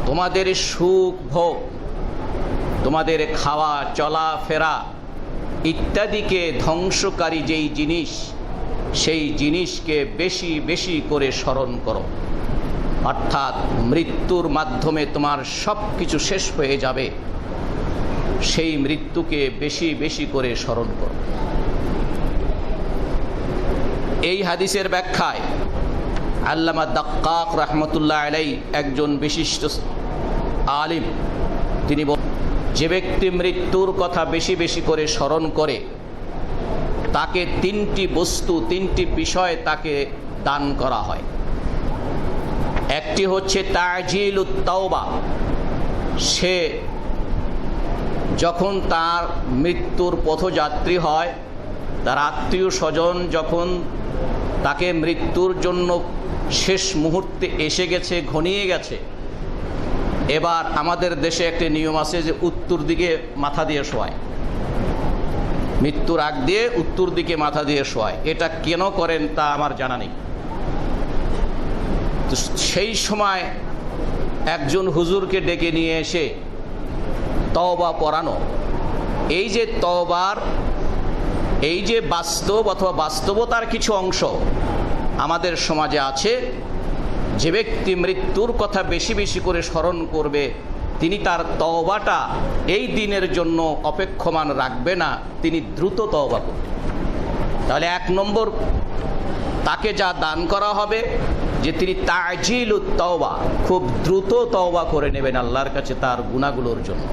তোমাদের সুখ ভোগ, তোমাদের খাওয়া চলাফেরা ইত্যাদিকে ধ্বংসকারী যেই জিনিস, সেই জিনিসকে বেশি বেশি করে স্মরণ করো। অর্থাৎ মৃত্যুর মাধ্যমে তোমার সব কিছু শেষ হয়ে যাবে, সেই মৃত্যুকে বেশি বেশি করে স্মরণ করো। এই হাদিসের ব্যাখ্যায় আল্লামা দাক্কাক রহমতুল্লাহ আলাই, একজন বিশিষ্ট আলিম, তিনি বলেন, যে ব্যক্তি মৃত্যুর কথা বেশি বেশি করে স্মরণ করে তাকে তিনটি বস্তু, তিনটি বিষয় তাকে দান করা হয়। একটি হচ্ছে তাজিলুত তাওবা, সে যখন তার মৃত্যুর পথযাত্রী হয়, তার আত্মীয় স্বজন যখন তাকে মৃত্যুর জন্য শেষ মুহূর্তে এসে গেছে, ঘনিয়ে গেছে, এবার আমাদের দেশে একটি নিয়ম আছে যে উত্তর দিকে মাথা দিয়ে শোয়ায়, মৃত্যুর আগ দিয়ে উত্তর দিকে মাথা দিয়ে শোয়ায়। এটা কেন করেন তা আমার জানা নেই। তো সেই সময় একজন হুজুরকে ডেকে নিয়ে এসে তওবা পড়ানো, এই যে তওবার এই যে বাস্তব অথবা বাস্তবতার কিছু অংশ আমাদের সমাজে আছে, যে ব্যক্তি মৃত্যুর কথা বেশি বেশি করে স্মরণ করবে তিনি তার তওবাটা এই দিনের জন্য অপেক্ষমান রাখবে না, তিনি দ্রুত তওবা করবেন। তাহলে এক নম্বর, তাকে যা দান করা হবে যে তিনি তাজিলুত তাওবা, খুব দ্রুত তওবা করে নেবেন আল্লাহর কাছে তার গুনাহগুলোর জন্য,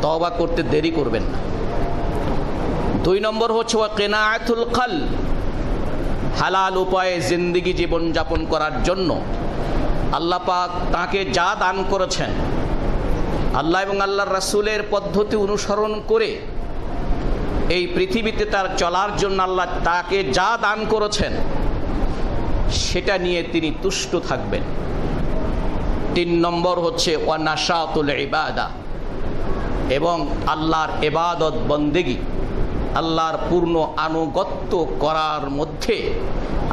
তওবা করতে দেরি করবেন না। দুই নম্বর হচ্ছে ওয়া কিনাআতুল কলব, হালাল উপায়ে জিন্দেগি জীবন যাপন করার জন্য আল্লাহ পাক তাকে যা দান করেছেন, আল্লাহ এবং আল্লাহর রাসূলের পদ্ধতি অনুসরণ করে এই পৃথিবীতে তার চলার জন্য আল্লাহ তাকে যা দান করেছেন সেটা নিয়ে তিনি তুষ্ট থাকবেন। তিন নম্বর হচ্ছে ওয়া নাশাতুল ইবাদা, এবং আল্লাহর ইবাদত বন্দেগী, আল্লাহর পূর্ণ আনুগত্য করার মধ্যে,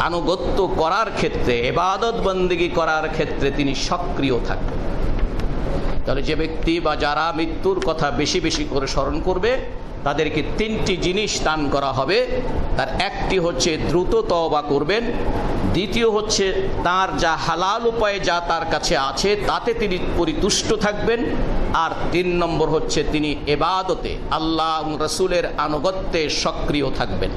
আনুগত্য করার ক্ষেত্রে, ইবাদত বন্দেগী করার ক্ষেত্রে তিনি সক্রিয় থাকবেন। তাহলে যে ব্যক্তি বা যারা মৃত্যুর কথা বেশি বেশি করে স্মরণ করবে তাদেরকে তিনটি জিনিস দান করা হবে। তার একটি হচ্ছে দ্রুত তওবা করবেন, দ্বিতীয় হচ্ছে তার যা হালাল উপায়ে যা তার কাছে আছে তাতে তিনি পরিতুষ্ট থাকবেন, আর তিন নম্বর হচ্ছে তিনি ইবাদতে আল্লাহ রাসূলের আনুগত্যে সক্রিয় থাকবেন।